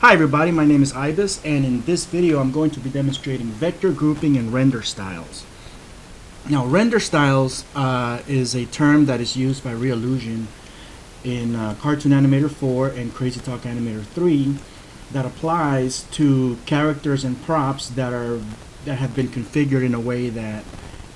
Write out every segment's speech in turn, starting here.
Hi everybody, my name is Ibis, and in this video I'm going to be demonstrating vector grouping and render styles. Now render styles is a term that is used by Reallusion in Cartoon Animator 4 and Crazy Talk Animator 3 that applies to characters and props that have been configured in a way that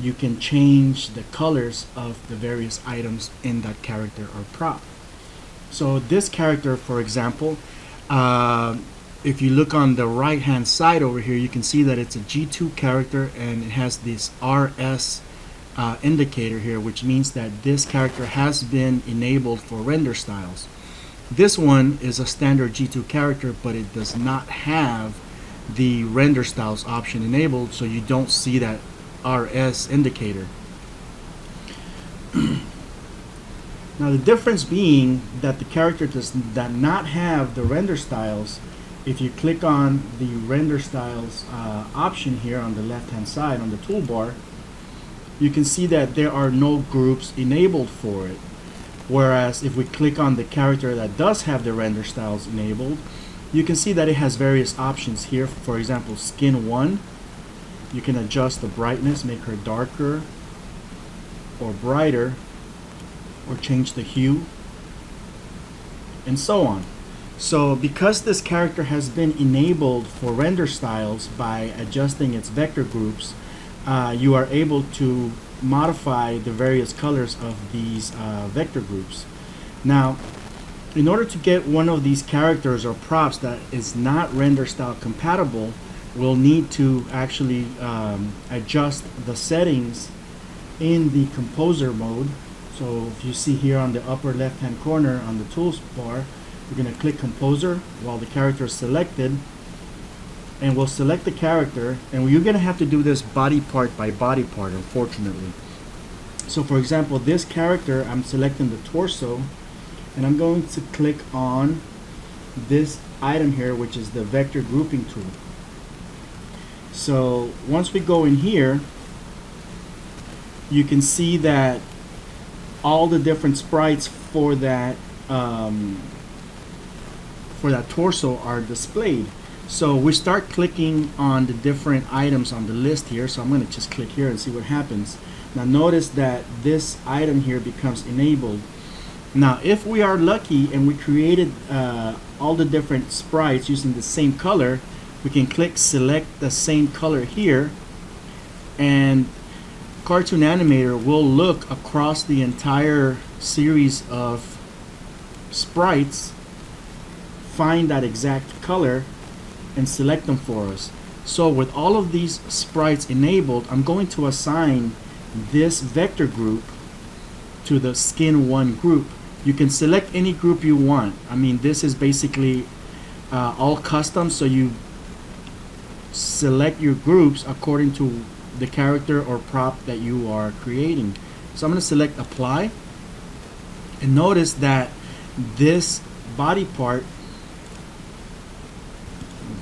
you can change the colors of the various items in that character or prop. So this character, for example, if you look on the right hand side over here, you can see that it's a G2 character and it has this RS indicator here, which means that this character has been enabled for render styles. This one is a standard G2 character, but it does not have the render styles option enabled, so you don't see that RS indicator. Now the difference being that the character does not have the render styles. If you click on the render styles option here on the left hand side on the toolbar, you can see that there are no groups enabled for it. Whereas if we click on the character that does have the render styles enabled, you can see that it has various options here. For example, skin 1, you can adjust the brightness, make her darker or brighter, or change the hue, and so on. So because this character has been enabled for render styles by adjusting its vector groups, you are able to modify the various colors of these vector groups. Now, in order to get one of these characters or props that is not render style compatible, we'll need to actually adjust the settings in the composer mode. So if you see here on the upper left hand corner on the tools bar, we're going to click composer while the character is selected, and we'll select the character, and you're going to have to do this body part by body part, unfortunately. So for example, this character, I'm selecting the torso, and I'm going to click on this item here, which is the vector grouping tool. So once we go in here, you can see that all the different sprites for that torso are displayed. So we start clicking on the different items on the list here. So I'm going to just click here and see what happens. Now notice that this item here becomes enabled. Now if we are lucky and we created all the different sprites using the same color, we can click select the same color here, and Cartoon Animator will look across the entire series of sprites, find that exact color, and select them for us. So with all of these sprites enabled, I'm going to assign this vector group to the skin 1 group. You can select any group you want. I mean, this is basically all custom, so you select your groups according to the character or prop that you are creating. So I'm going to select apply, and notice that this body part,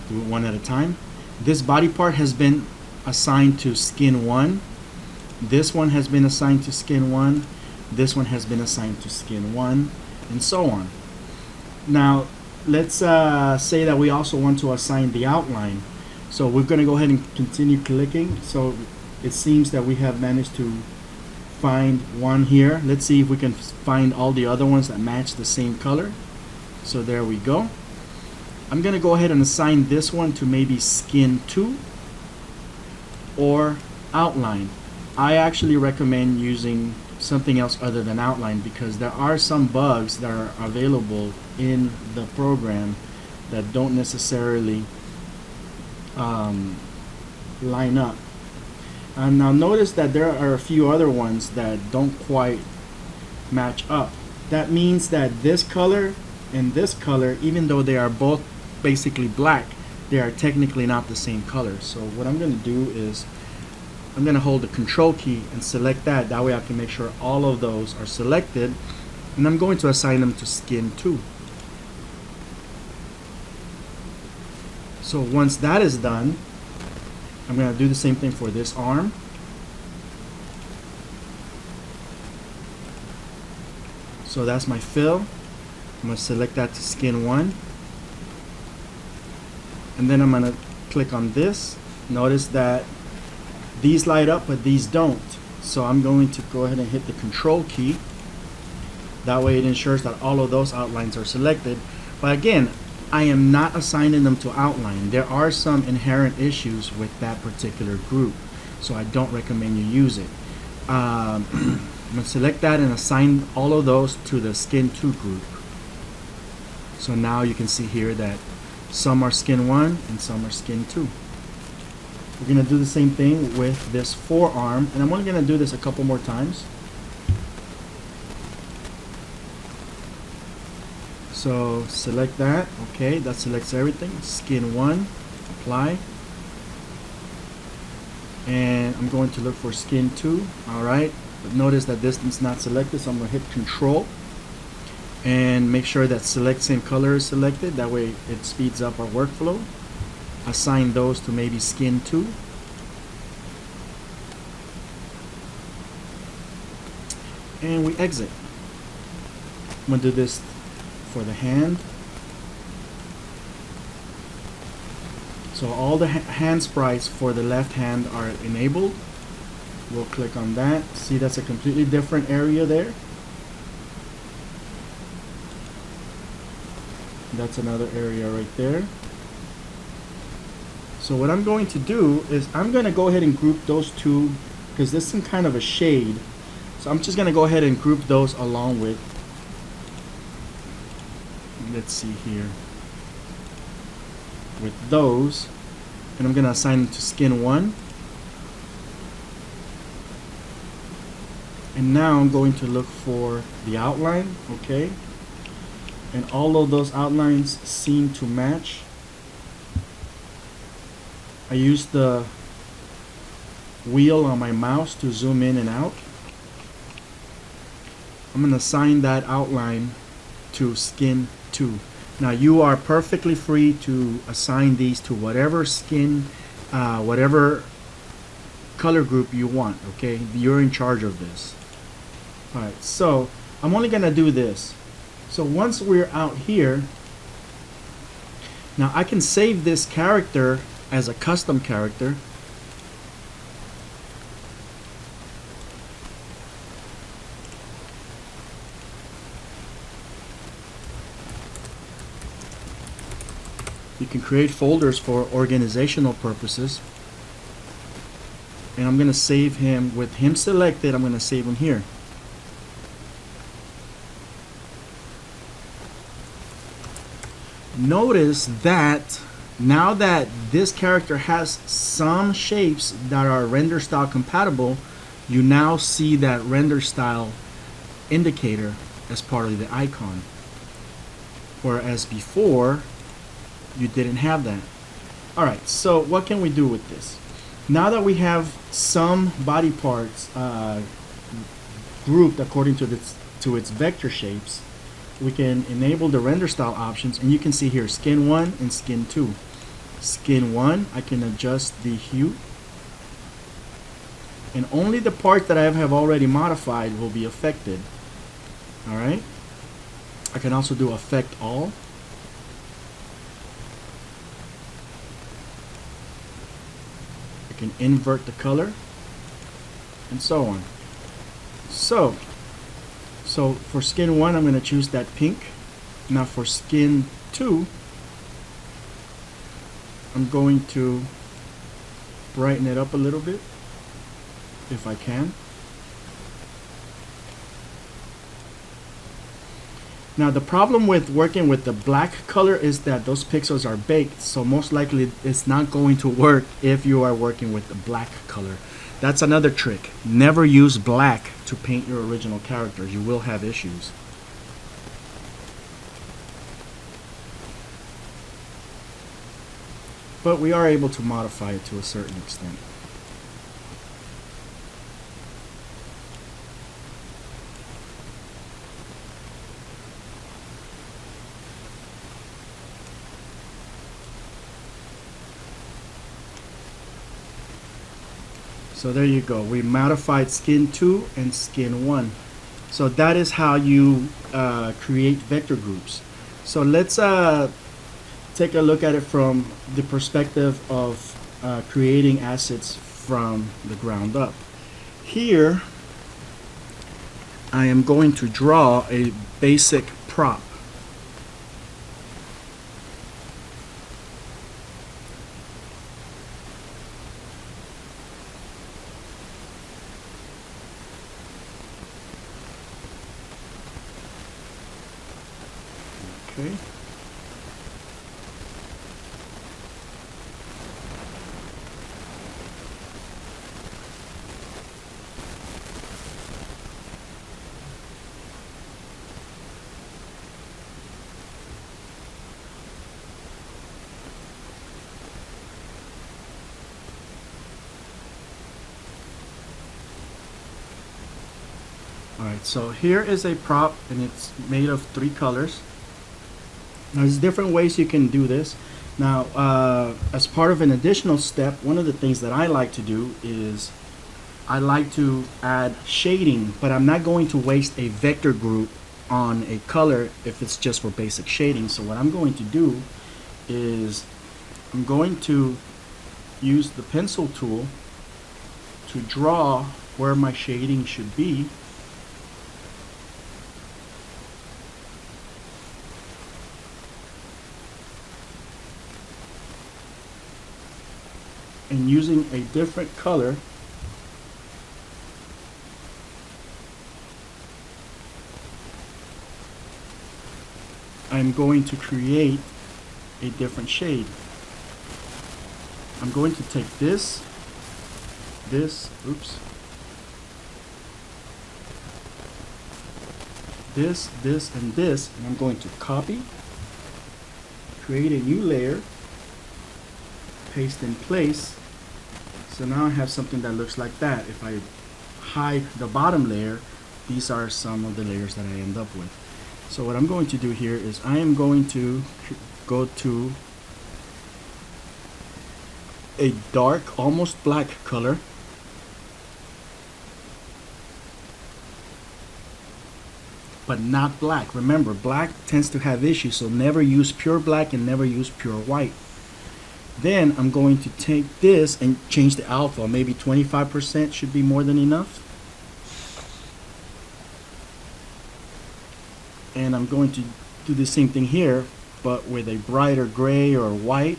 do it one at a time, this body part has been assigned to skin 1, this one has been assigned to skin 1, this one has been assigned to skin 1, and so on. Now let's say that we also want to assign the outline. So we're going to go ahead and continue clicking. So it seems that we have managed to find one here. Let's see if we can find all the other ones that match the same color. So there we go. I'm going to go ahead and assign this one to maybe skin 2 or outline. I actually recommend using something else other than outline, because there are some bugs that are available in the program that don't necessarily line up. And now notice that there are a few other ones that don't quite match up. That means that this color and this color, even though they are both basically black, they are technically not the same color. So what I'm going to do is I'm going to hold the control key and select that. That way I can make sure all of those are selected, and I'm going to assign them to skin 2. So once that is done, I'm going to do the same thing for this arm. So that's my fill. I'm going to select that to skin 1. and then I'm going to click on this. Notice that these light up but these don't, so I'm going to go ahead and hit the control key. That way it ensures that all of those outlines are selected. But again, I am not assigning them to outline. There are some inherent issues with that particular group, so I don't recommend you use it. I'm going to select that and assign all of those to the Skin 2 group. So now you can see here that some are Skin 1 and some are Skin 2. We're going to do the same thing with this forearm, and I'm only going to do this a couple more times. So select that. Okay, that selects everything. Skin 1, apply. And I'm going to look for Skin 2. Alright, but notice that this is not selected, so I'm going to hit Control and make sure that select same color is selected. That way it speeds up our workflow. Assign those to maybe Skin 2. And we exit. I'm going to do this for the hand. So all the hand sprites for the left hand are enabled. We'll click on that. See, that's a completely different area there. That's another area right there. So what I'm going to do is I'm going to go ahead and group those two, because there's some kind of a shade. So I'm just going to go ahead and group those along with, let's see here, with those, and I'm going to assign them to Skin 1. And now I'm going to look for the outline. Okay, and all of those outlines seem to match. I use the wheel on my mouse to zoom in and out. I'm going to assign that outline to Skin 2. Now you are perfectly free to assign these to whatever skin, whatever color group you want. Okay, you're in charge of this. Alright, so I'm only going to do this. So once we're out here, now I can save this character as a custom character. You can create folders for organizational purposes. And I'm going to save him with him selected. I'm going to save him here. Notice that now that this character has some shapes that are render style compatible, you now see that render style indicator as part of the icon. Whereas before, you didn't have that. Alright, so what can we do with this? Now that we have some body parts grouped according to its vector shapes, we can enable the render style options, and you can see here Skin 1 and Skin 2. Skin 1, I can adjust the hue, and only the part that I have already modified will be affected. Alright, I can also do affect all. I can invert the color, and so on. So for Skin 1, I'm going to choose that pink. Now for Skin 2, I'm going to brighten it up a little bit, if I can. Now the problem with working with the black color is that those pixels are baked, so most likely it's not going to work if you are working with the black color. That's another trick. Never use black to paint your original characters. You will have issues. But we are able to modify it to a certain extent. So there you go. We modified Skin 2 and Skin 1. So that is how you create vector groups. So let's take a look at it from the perspective of creating assets from the ground up. Here, I am going to draw a basic prop. Okay. Alright, so here is a prop and it's made of 3 colors. Now there's different ways you can do this. Now as part of an additional step, one of the things that I like to do is I like to add shading, but I'm not going to waste a vector group on a color if it's just for basic shading. So what I'm going to do is I'm going to use the pencil tool to draw where my shading should be. And using a different color, I'm going to create a different shade. I'm going to take this, oops, this, and this, and I'm going to copy, create a new layer, paste in place. So now I have something that looks like that. If I hide the bottom layer, these are some of the layers that I end up with. So what I'm going to do here is I am going to go to a dark, almost black color. But not black. Remember, black tends to have issues, so never use pure black and never use pure white. Then I'm going to take this and change the alpha. Maybe 25% should be more than enough. And I'm going to do the same thing here, but with a brighter gray or white.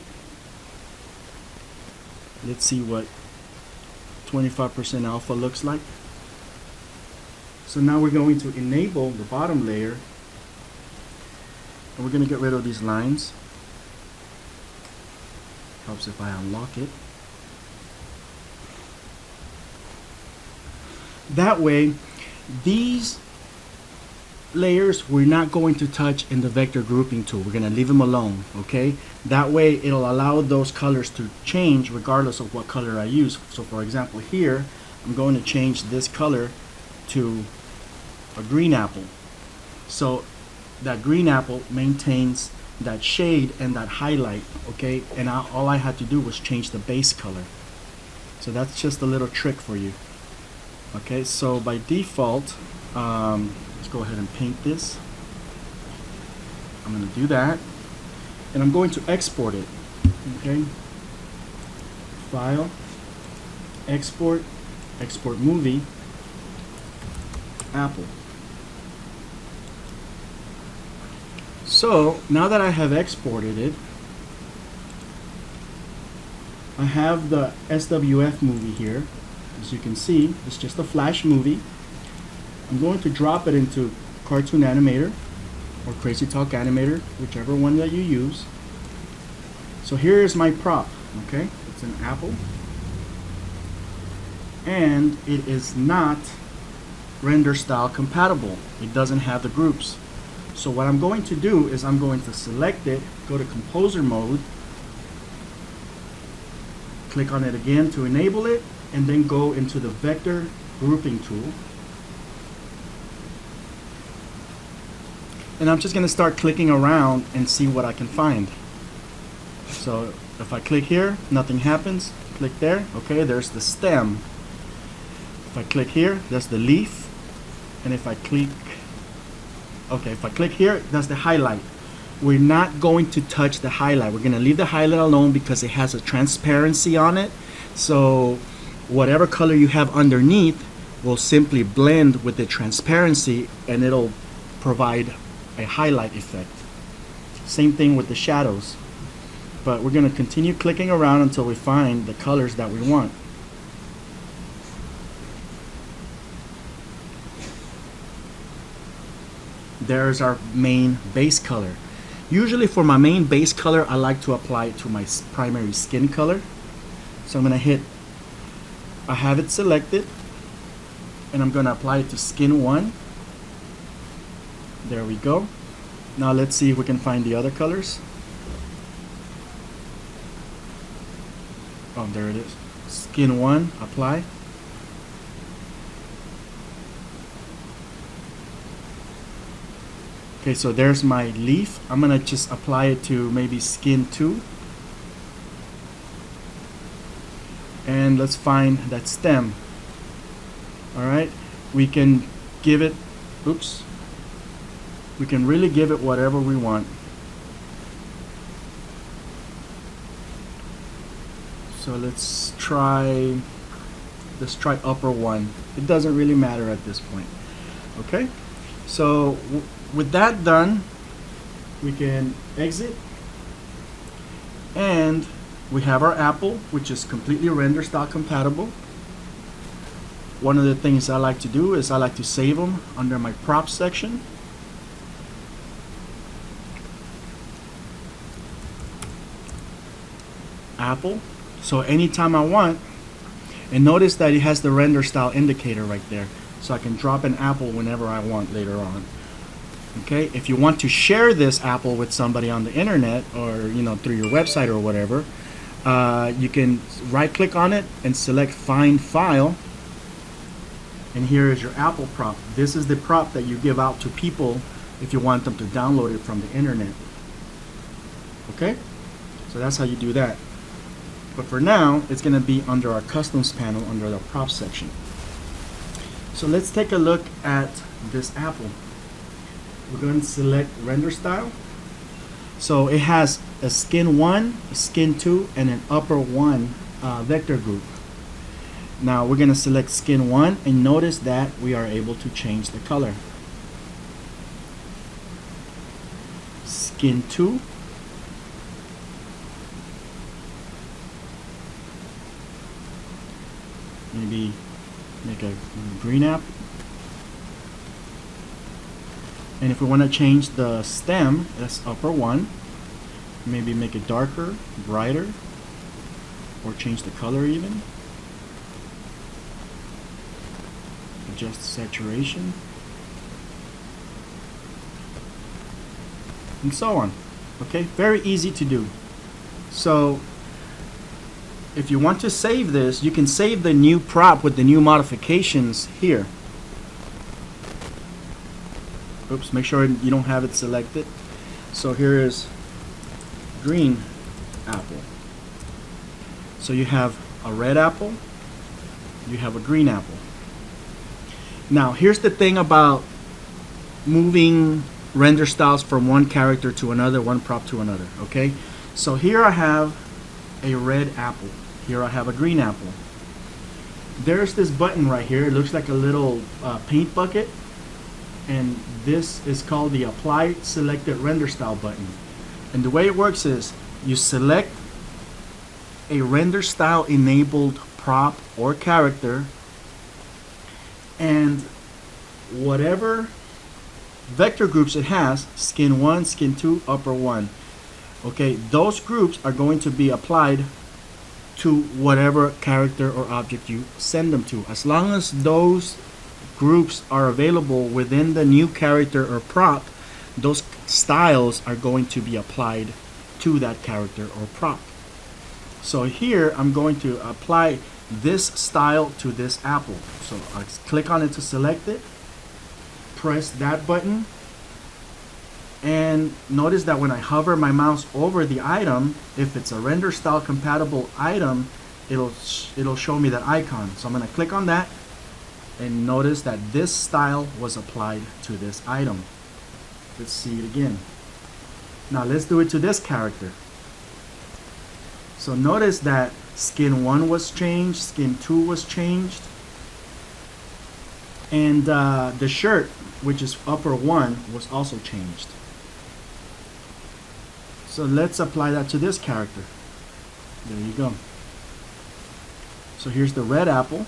Let's see what 25% alpha looks like. So now we're going to enable the bottom layer, and we're going to get rid of these lines. Helps if I unlock it. That way, these layers we're not going to touch in the vector grouping tool. We're going to leave them alone, okay? That way it'll allow those colors to change regardless of what color I use. So for example here, I'm going to change this color to a green apple. So that green apple maintains that shade and that highlight, okay? And all I had to do was change the base color. So that's just a little trick for you. Okay, so by default, let's go ahead and paint this. I'm going to do that, and I'm going to export it. Okay, File, Export, Export Movie, Apple. So now that I have exported it, I have the SWF movie here. As you can see, it's just a Flash movie. I'm going to drop it into Cartoon Animator or Crazy Talk Animator, whichever one that you use. So here is my prop, okay? It's an apple. And it is not Renderstyle compatible. It doesn't have the groups. So what I'm going to do is I'm going to select it, go to Composer Mode, click on it again to enable it, and then go into the Vector Grouping tool. And I'm just going to start clicking around and see what I can find. So if I click here, nothing happens. Click there, okay, there's the stem. If I click here, that's the leaf. And if I click, okay, if I click here, that's the highlight. we're not going to touch the highlight. We're going to leave the highlight alone because it has a transparency on it. So whatever color you have underneath will simply blend with the transparency, and it'll provide a highlight effect. Same thing with the shadows. But we're going to continue clicking around until we find the colors that we want. There's our main base color. Usually for my main base color, I like to apply it to my primary skin color. So I'm going to hit, I have it selected, and I'm going to apply it to skin 1. There we go. Now let's see if we can find the other colors. Oh, there it is. Skin 1, apply. Okay, so there's my leaf. I'm gonna just apply it to maybe skin 2. And let's find that stem. Alright, we can give it, oops, we can really give it whatever we want. So let's try upper 1. It doesn't really matter at this point. Okay, so with that done, we can exit, and we have our apple, which is completely Renderstyle compatible. One of the things I like to do is I like to save them under my props section. Apple. So anytime I want, and notice that it has the Renderstyle indicator right there, so I can drop an apple whenever I want later on. Okay, if you want to share this apple with somebody on the internet, or through your website or whatever, you can right click on it and select find file, and here is your apple prop. This is the prop that you give out to people if you want them to download it from the internet. Okay, so that's how you do that. But for now, it's going to be under our customs panel under the prop section. So let's take a look at this apple. We're going to select render style. So it has a skin 1, a skin 2, and an upper 1 vector group. Now we're going to select skin 1, and notice that we are able to change the color. Skin 2. Maybe make a green apple. And if we want to change the stem, that's upper 1. Maybe make it darker, brighter, or change the color even. Adjust saturation. And so on. Okay, very easy to do. So if you want to save this, you can save the new prop with the new modifications here. Oops, make sure you don't have it selected. So here is green apple. So you have a red apple, you have a green apple. Now here's the thing about moving render styles from one character to another, one prop to another. Okay, so here I have a red apple, here I have a green apple. There's this button right here. It looks like a little paint bucket, and this is called the apply selected render style button. And the way it works is you select a render style enabled prop or character, and whatever vector groups it has, skin 1, skin 2, upper 1, okay, those groups are going to be applied to whatever character or object you send them to, as long as those groups are available within the new character or prop. Those styles are going to be applied to that character or prop. So here I'm going to apply this style to this apple. So I click on it to select it, press that button, and notice that when I hover my mouse over the item, if it's a render style compatible item, it'll show me that icon. So I'm going to click on that, and notice that this style was applied to this item. Let's see it again. Now let's do it to this character. So notice that skin 1 was changed, skin 2 was changed, and the shirt, which is upper 1, was also changed. So let's apply that to this character. There you go. So here's the red apple.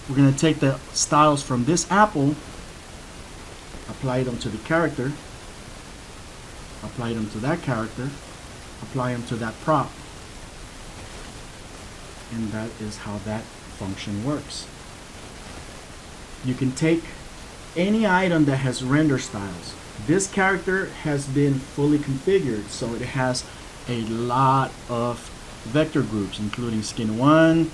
We're going to take the styles from this apple, apply them to the character, apply them to that character, apply them to that prop. And that is how that function works. You can take any item that has render styles. This character has been fully configured, so it has a lot of vector groups, including skin 1,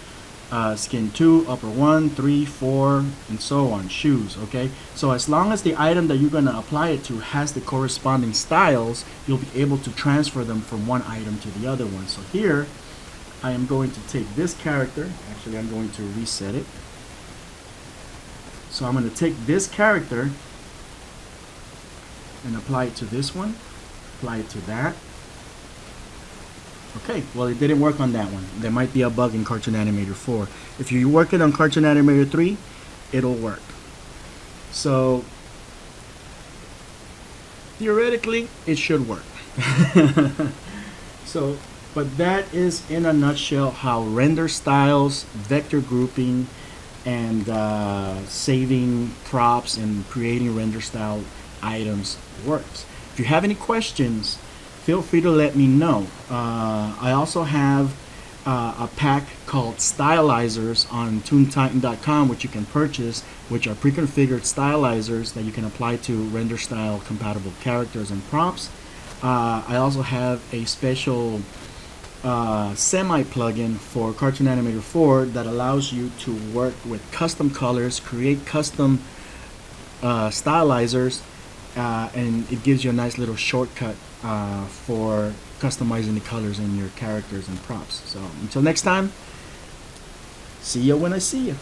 skin 2, upper 1, 3, 4, and so on, shoes, okay? So as long as the item that you're going to apply it to has the corresponding styles, you'll be able to transfer them from one item to the other one. So here, I am going to take this character, actually I'm going to reset it. So I'm going to take this character and apply it to this one, apply it to that. Okay, well it didn't work on that one. There might be a bug in Cartoon Animator 4. If you work it on Cartoon Animator 3, it'll work. So theoretically, it should work. So, but that is in a nutshell how render styles, vector grouping, and saving props and creating render style items works. If you have any questions, feel free to let me know. I also have a pack called Stylizers on toontitan.com, which you can purchase, which are pre-configured stylizers that you can apply to render style compatible characters and props. I also have a special semi plugin for Cartoon Animator 4 that allows you to work with custom colors, create custom stylizers, and it gives you a nice little shortcut for customizing the colors in your characters and props. So until next time, see ya when I see ya.